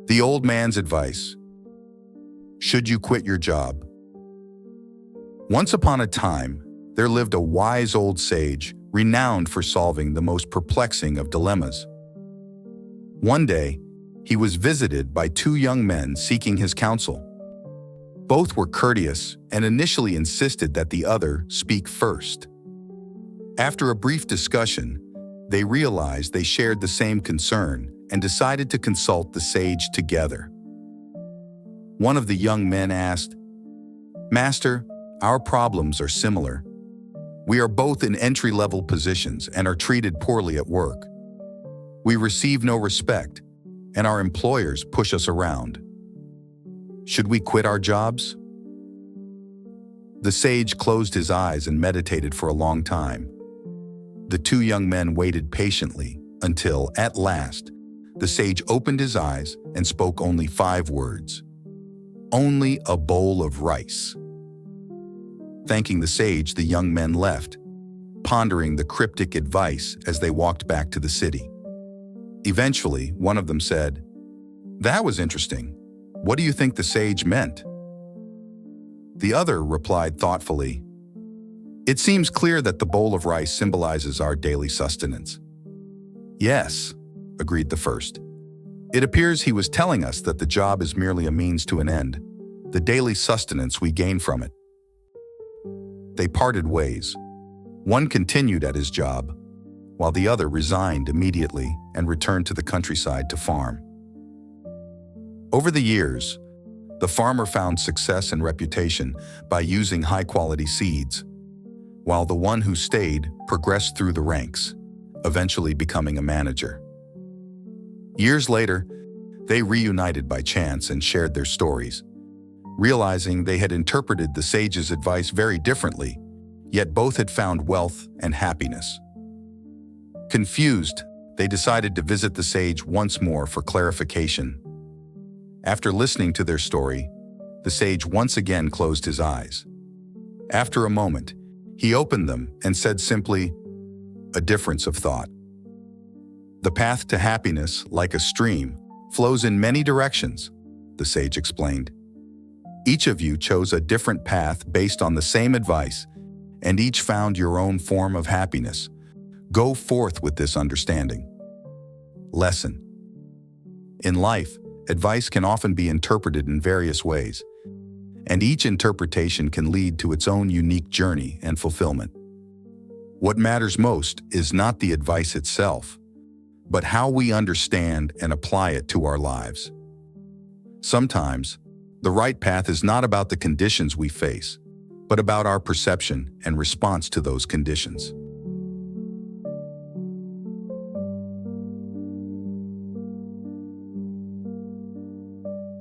The old man's advice. Should you quit your job? Once upon a time, there lived a wise old sage renowned for solving the most perplexing of dilemmas. One day, he was visited by two young men seeking his counsel. Both were courteous and initially insisted that the other speak first. After a brief discussion, they realized they shared the same concern and decided to consult the sage together. One of the young men asked, "Master, our problems are similar. We are both in entry-level positions and are treated poorly at work. We receive no respect, and our employers push us around. Should we quit our jobs?" The sage closed his eyes and meditated for a long time. The two young men waited patiently until, at last, the sage opened his eyes and spoke only 5 words. "Only a bowl of rice." Thanking the sage, the young men left, pondering the cryptic advice as they walked back to the city. Eventually, one of them said, "That was interesting. What do you think the sage meant?" The other replied thoughtfully, "It seems clear that the bowl of rice symbolizes our daily sustenance." "Yes," agreed the first. "It appears he was telling us that the job is merely a means to an end, the daily sustenance we gain from it." They parted ways. One continued at his job, while the other resigned immediately and returned to the countryside to farm. Over the years, the farmer found success and reputation by using high-quality seeds, while the one who stayed progressed through the ranks, eventually becoming a manager. Years later, they reunited by chance and shared their stories, realizing they had interpreted the sage's advice very differently, yet both had found wealth and happiness. Confused, they decided to visit the sage once more for clarification. After listening to their story, the sage once again closed his eyes. After a moment, he opened them and said simply, "A difference of thought. The path to happiness, like a stream, flows in many directions," the sage explained. "Each of you chose a different path based on the same advice, and each found your own form of happiness. Go forth with this understanding." Lesson. In life, advice can often be interpreted in various ways, and each interpretation can lead to its own unique journey and fulfillment. What matters most is not the advice itself, but how we understand and apply it to our lives. Sometimes, the right path is not about the conditions we face, but about our perception and response to those conditions.